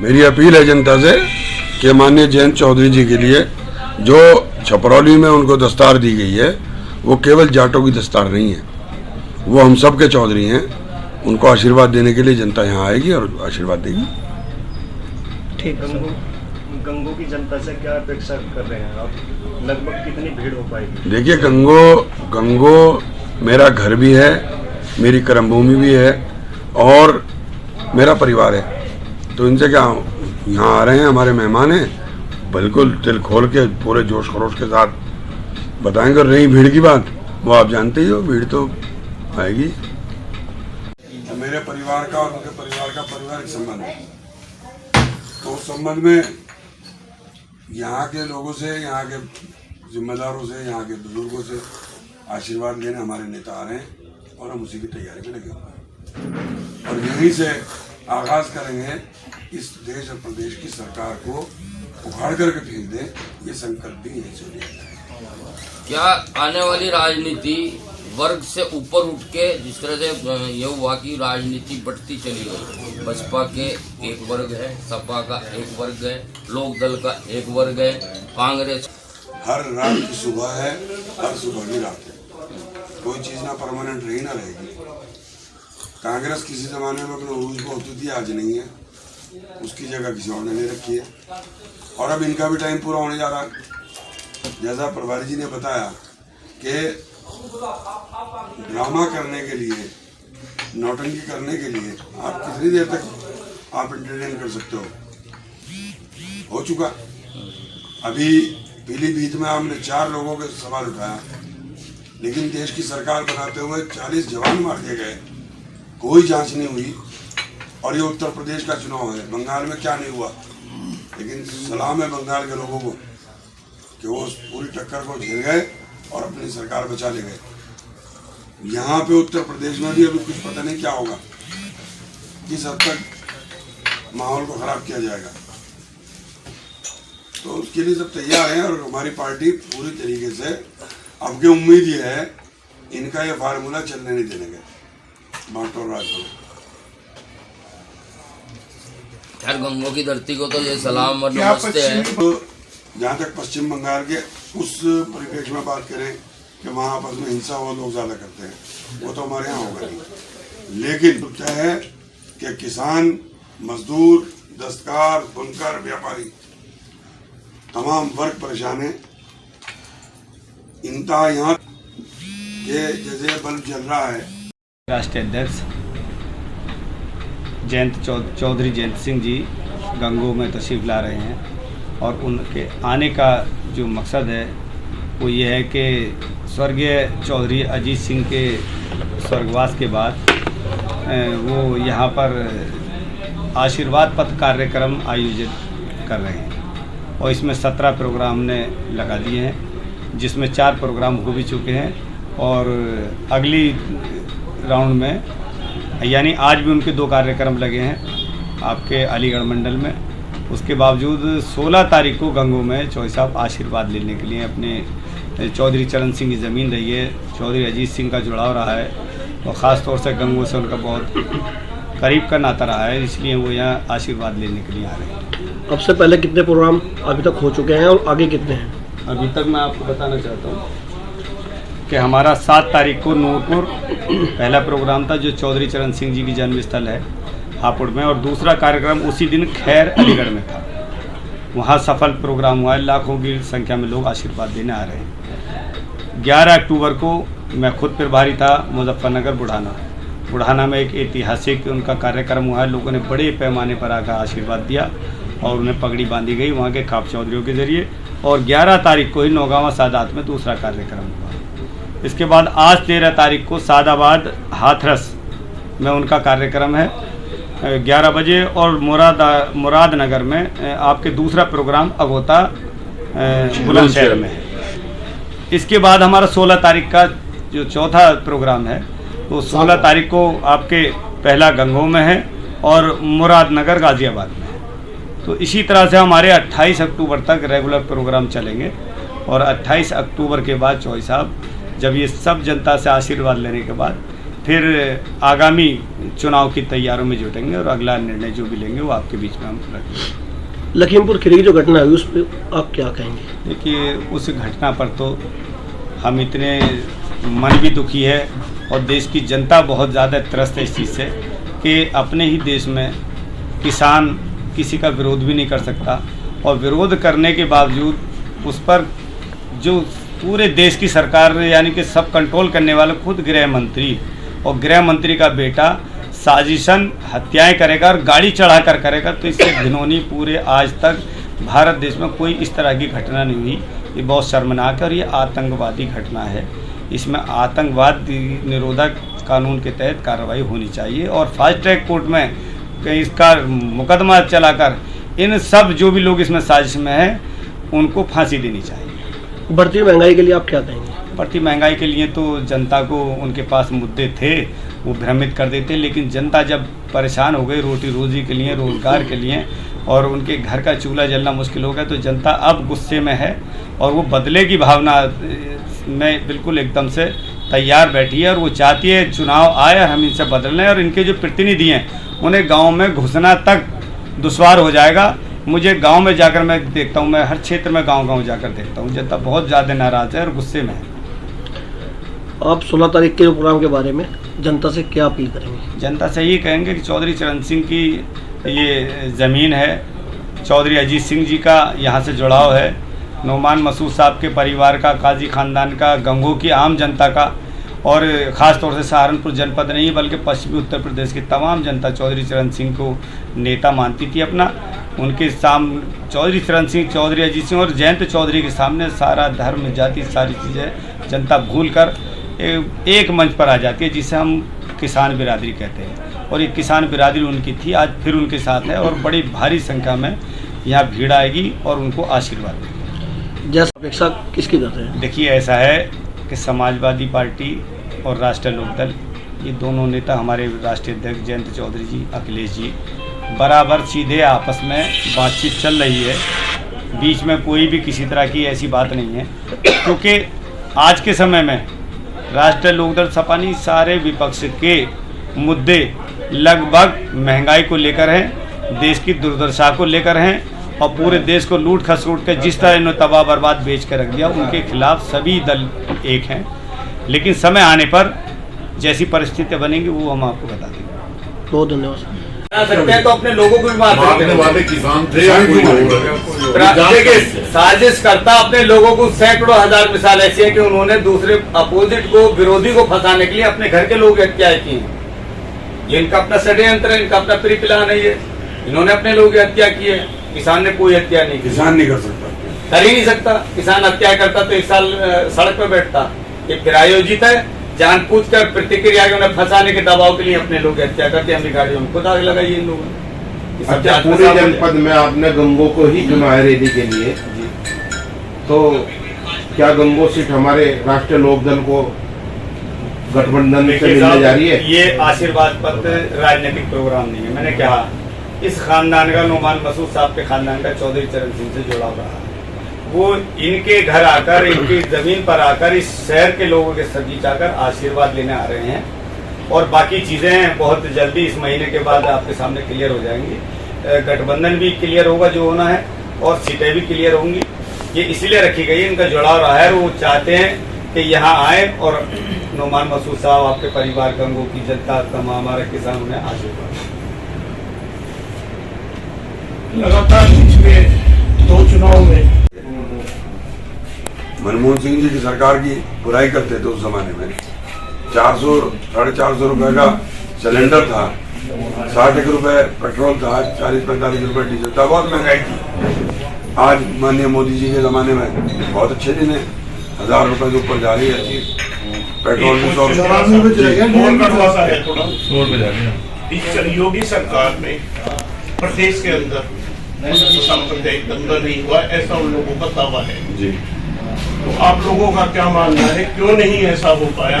मेरी अपील है जनता से कि माननीय जयंत चौधरी जी के लिए जो छपरौली में उनको दस्तार दी गई है वो केवल जाटों की दस्तार नहीं है, वो हम सब के चौधरी हैं। उनको आशीर्वाद देने के लिए जनता यहाँ आएगी और आशीर्वाद देगी। ठीक। गंगो की जनता से क्या अपेक्षा कर रहे हैं आप? लगभग कितनी भीड़ हो पाएगी? देखिए, गंगो मेरा घर भी है, मेरी कर्मभूमि भी है और मेरा परिवार है। तो इनसे क्या, यहाँ आ रहे हैं, हमारे मेहमान हैं, बिल्कुल दिल खोल के पूरे जोश खरोश के साथ बताएंगे। और रही भीड़ की बात, वो आप जानते ही हो, भीड़ तो आएगी। मेरे परिवार का और उनके परिवार का पारिवारिक संबंध है, तो उस संबंध में यहाँ के लोगों से, यहाँ के जिम्मेदारों से, यहाँ के बुजुर्गों से आशीर्वाद लेने हमारे नेता आ रहे हैं और हम उसी की तैयारी में लगे हुए हैं। और यहीं से आगाज करेंगे इस देश और प्रदेश की सरकार को उखाड़ करके फेंक दें, ये संकल्प भी यहीं से लिया जाए। क्या आने वाली राजनीति वर्ग से ऊपर उठ के, जिस तरह से ये हुआ कि राजनीति बढ़ती चली गई, बसपा के एक वर्ग है, सपा का एक वर्ग है, लोक दल का एक वर्ग है, कांग्रेस। हर रात की सुबह है, हर सुबह की रात है, कोई चीज ना परमानेंट रही ना रहेगी। कांग्रेस किसी जमाने में अपने उरूज को होती थी, आज नहीं है, उसकी जगह किसी और ने ले रखी है और अब इनका भी टाइम पूरा होने जा रहा है। जैसा प्रभारी जी ने बताया कि ड्रामा करने के लिए, नौटंकी करने के लिए आप कितनी देर तक आप एंटरटेन कर सकते हो चुका। अभी पीलीभीत में हमने 4 लोगों के सवाल उठाया, लेकिन देश की सरकार बनाते हुए 40 जवान मार दिए गए, कोई जांच नहीं हुई। और ये उत्तर प्रदेश का चुनाव है, बंगाल में क्या नहीं हुआ, लेकिन सलाम है बंगाल के लोगों को कि वो उस पूरी टक्कर को झेल गए और अपनी सरकार बचा ले गए। यहाँ पे उत्तर प्रदेश में भी अभी कुछ पता नहीं क्या होगा, किस हद तक माहौल को खराब किया जाएगा। तो उसके लिए सब तैयार हैं और हमारी पार्टी पूरी तरीके से, अब की उम्मीद ये है इनका ये फार्मूला चलने नहीं देने का, बांटो राज करो। खैर, गंगो की धरती को तो ये सलाम और नमस्ते है। तो जहाँ तक पश्चिम बंगाल के उस परिप्रेक्ष्य में बात करें कि वहाँ आपस में हिंसा और लोग ज्यादा करते हैं, वो तो हमारे यहाँ होगा नहीं। लेकिन तो क्या है कि किसान, मजदूर, दस्तकार, बुनकर, व्यापारी, तमाम वर्ग परेशान है। इनका यहाँ के जैसे बल्ब जल रहा है। राष्ट्रीय अध्यक्ष चौधरी जयंत सिंह जी गंगो में तशरीफ़ ला रहे हैं और उनके आने का जो मकसद है वो ये है कि स्वर्गीय चौधरी अजीत सिंह के स्वर्गवास के बाद वो यहाँ पर आशीर्वाद पथ कार्यक्रम आयोजित कर रहे हैं और इसमें 17 प्रोग्राम ने लगा दिए हैं, जिसमें 4 प्रोग्राम हो भी चुके हैं और अगली राउंड में, यानी आज भी उनके 2 कार्यक्रम लगे हैं आपके अलीगढ़ मंडल में। उसके बावजूद 16 तारीख को गंगो में चौधरी साहब आशीर्वाद लेने के लिए, अपने चौधरी चरण सिंह की ज़मीन रही है, चौधरी अजीत सिंह का जुड़ाव रहा है और ख़ास तौर से गंगो से उनका बहुत करीब का नाता रहा है, इसलिए वो यहाँ आशीर्वाद लेने के लिए आ रहे हैं। अब से पहले कितने प्रोग्राम अभी तक हो चुके हैं और आगे कितने हैं? अभी तक मैं आपको बताना चाहता हूँ कि हमारा 7 तारीख को नूरपुर पहला प्रोग्राम था, जो चौधरी चरण सिंह जी की जन्मस्थल है हापुड़ में, और दूसरा कार्यक्रम उसी दिन खैर अलीगढ़ में था। वहाँ सफल प्रोग्राम हुआ है, लाखों की संख्या में लोग आशीर्वाद देने आ रहे हैं। 11 अक्टूबर को मैं खुद प्रभारी था मुजफ्फरनगर बुढ़ाना में एक ऐतिहासिक उनका कार्यक्रम हुआ है। लोगों ने बड़े पैमाने पर आकर आशीर्वाद दिया और उन्हें पगड़ी बांधी गई वहाँ के खाप चौधरियों के जरिए। और 11 तारीख को ही नौगावा सादात में दूसरा कार्यक्रम हुआ। इसके बाद आज 13 तारीख को सादाबाद हाथरस में उनका कार्यक्रम है 11 बजे, और मुरादनगर में आपके दूसरा प्रोग्राम अगोता बुलंदशहर में है। इसके बाद हमारा 16 तारीख का जो चौथा प्रोग्राम है, तो 16 तारीख को आपके पहला गंगो में है और मुरादनगर गाज़ियाबाद में है। तो इसी तरह से हमारे 28 अक्टूबर तक रेगुलर प्रोग्राम चलेंगे और 28 अक्टूबर के बाद चौधरी साहब जब ये सब जनता से आशीर्वाद लेने के बाद फिर आगामी चुनाव की तैयारियों में जुटेंगे और अगला निर्णय जो भी लेंगे वो आपके बीच में हम रखेंगे। लखीमपुर खीरी की जो घटना हुई उस पर आप क्या कहेंगे? देखिए, उस घटना पर तो हम इतने मन भी दुखी है और देश की जनता बहुत ज़्यादा त्रस्त है इस चीज़ से कि अपने ही देश में किसान किसी का विरोध भी नहीं कर सकता, और विरोध करने के बावजूद उस पर जो पूरे देश की सरकार यानी कि सब कंट्रोल करने वाले खुद गृह मंत्री और गृह मंत्री का बेटा साजिशन हत्याएं करेगा और गाड़ी चढ़ा कर करेगा, तो इससे घिनौनी पूरे आज तक भारत देश में कोई इस तरह की घटना नहीं हुई। ये बहुत शर्मनाक है और ये आतंकवादी घटना है। इसमें आतंकवाद निरोधक कानून के तहत कार्रवाई होनी चाहिए और फास्ट ट्रैक कोर्ट में इसका मुकदमा चलाकर इन सब जो भी लोग इसमें साजिश में हैं उनको फांसी देनी चाहिए। बढ़ती महंगाई के लिए आप क्या कहेंगे? बढ़ती महंगाई के लिए तो जनता को उनके पास मुद्दे थे, वो भ्रमित कर देते, लेकिन जनता जब परेशान हो गई रोटी रोजी के लिए, रोजगार के लिए, और उनके घर का चूल्हा जलना मुश्किल हो गया, तो जनता अब गुस्से में है और वो बदले की भावना में बिल्कुल एकदम से तैयार बैठी है और वो चाहती है चुनाव आए और हम इनसे बदल लें, और इनके जो प्रतिनिधि हैं उन्हें गांव में घुसना तक दुश्वार हो जाएगा। मुझे गांव में जाकर मैं देखता हूं, मैं हर क्षेत्र में गांव जाकर देखता हूं, जनता बहुत ज़्यादा नाराज़ है और गुस्से में है। आप 16 तारीख के प्रोग्राम के बारे में जनता से क्या अपील करेंगे? जनता से यही कहेंगे कि चौधरी चरण सिंह की ये ज़मीन है, चौधरी अजीत सिंह जी का यहाँ से जुड़ाव है, नोमान मसूद साहब के परिवार का, काजी ख़ानदान का, गंगों की आम जनता का, और ख़ास तौर से सहारनपुर जनपद नहीं बल्कि पश्चिमी उत्तर प्रदेश की तमाम जनता चौधरी चरण सिंह को नेता मानती थी अपना। उनके सामने चौधरी चरण सिंह, चौधरी अजीत सिंह और जयंत चौधरी के सामने सारा धर्म जाति सारी चीज़ें जनता भूल कर एक मंच पर आ जाती है, जिसे हम किसान बिरादरी कहते हैं, और ये किसान बिरादरी उनकी थी, आज फिर उनके साथ है और बड़ी भारी संख्या में यहाँ भीड़ आएगी और उनको आशीर्वाद देगी। जैसा अपेक्षा किसकी करते हैं? देखिए, ऐसा है कि समाजवादी पार्टी और राष्ट्रीय लोकदल, ये दोनों नेता, हमारे राष्ट्रीय अध्यक्ष जयंत चौधरी जी, अखिलेश जी, बराबर सीधे आपस में बातचीत चल रही है, बीच में कोई भी किसी तरह की ऐसी बात नहीं है, क्योंकि आज के समय में राष्ट्रीय लोकदल सपा नहीं, सारे विपक्ष के मुद्दे लगभग महंगाई को लेकर हैं, देश की दुर्दशा को लेकर हैं, और पूरे देश को लूट खसरूट के जिस तरह इन्होंने तबाह बर्बाद बेच कर रख दिया, उनके खिलाफ सभी दल एक हैं। लेकिन समय आने पर जैसी परिस्थितियाँ बनेंगी वो हम आपको बता देंगे। बहुत धन्यवाद। सकते हैं तो अपने लोगों को भी मारने वाले किसान थे, साजिश करता अपने लोगों को, सैकड़ों हजार मिसाल ऐसी है कि उन्होंने दूसरे अपोजिट को, विरोधी को फंसाने के लिए अपने घर के लोग हत्याएं की। ये इनका अपना षड्यंत्र है, इनका अपना प्री प्लान है, ये इन्होंने अपने लोग हत्या की है। किसान ने कोई हत्या नहीं की, किसान नहीं कर सकता, कर ही नहीं सकता। किसान हत्या करता तो एक साल सड़क पर बैठता। ये फिर आयोजित है, जानबूझकर प्रतिक्रिया के उन्हें फंसाने के दबाव के लिए अपने लोग हत्या करते, हमने गाड़ियों में खुद आग लगाई इन लोगों ने। अच्छा, पूरे जनपद में आपने गंगो को ही चुना है रैली के लिए, तो क्या गंगो सीट हमारे राष्ट्रीय लोकदल को गठबंधन से मिलने जा रही है? ये आशीर्वाद पत्र राजनीतिक प्रोग्राम नहीं है। मैंने कहा इस खानदान का, नोमान मसूद साहब के खानदान का चौधरी चरण सिंह से जुड़ाव रहा, वो इनके घर आकर, इनकी जमीन पर आकर, इस शहर के लोगों के सजीच आकर आशीर्वाद लेने आ रहे हैं, और बाकी चीजें बहुत जल्दी इस महीने के बाद आपके सामने क्लियर हो जाएंगी। गठबंधन भी क्लियर होगा जो होना है, और सीटें भी क्लियर होंगी। ये इसलिए रखी गई, इनका जुड़ाव रहा है, वो चाहते हैं कि यहाँ आए और नोमान मसूद साहब, आपके परिवार, गंगों की जनता, तमाम हमारे किसान, उन्हें आशीर्वाद। लगातार पिछले 2 चुनाव में मनमोहन सिंह जी की सरकार की बुराई करते थे उस जमाने में। 400 450 रुपए का सिलेंडर था, 60 रुपए पेट्रोल था, 40-45 रुपए डीजल था, बहुत महंगाई थी। आज माननीय मोदी जी के जमाने में बहुत अच्छे दिन है, 1000 रुपए से ऊपर जा रही है चीज, पेट्रोल भी 100 रुपए। योगी सरकार में प्रदेश के अंदर सांप्रदायिक दंगा नहीं हुआ, ऐसा उन लोगों का दावा है जी। तो आप लोगों का क्या मानना है, क्यों नहीं ऐसा हो पाया?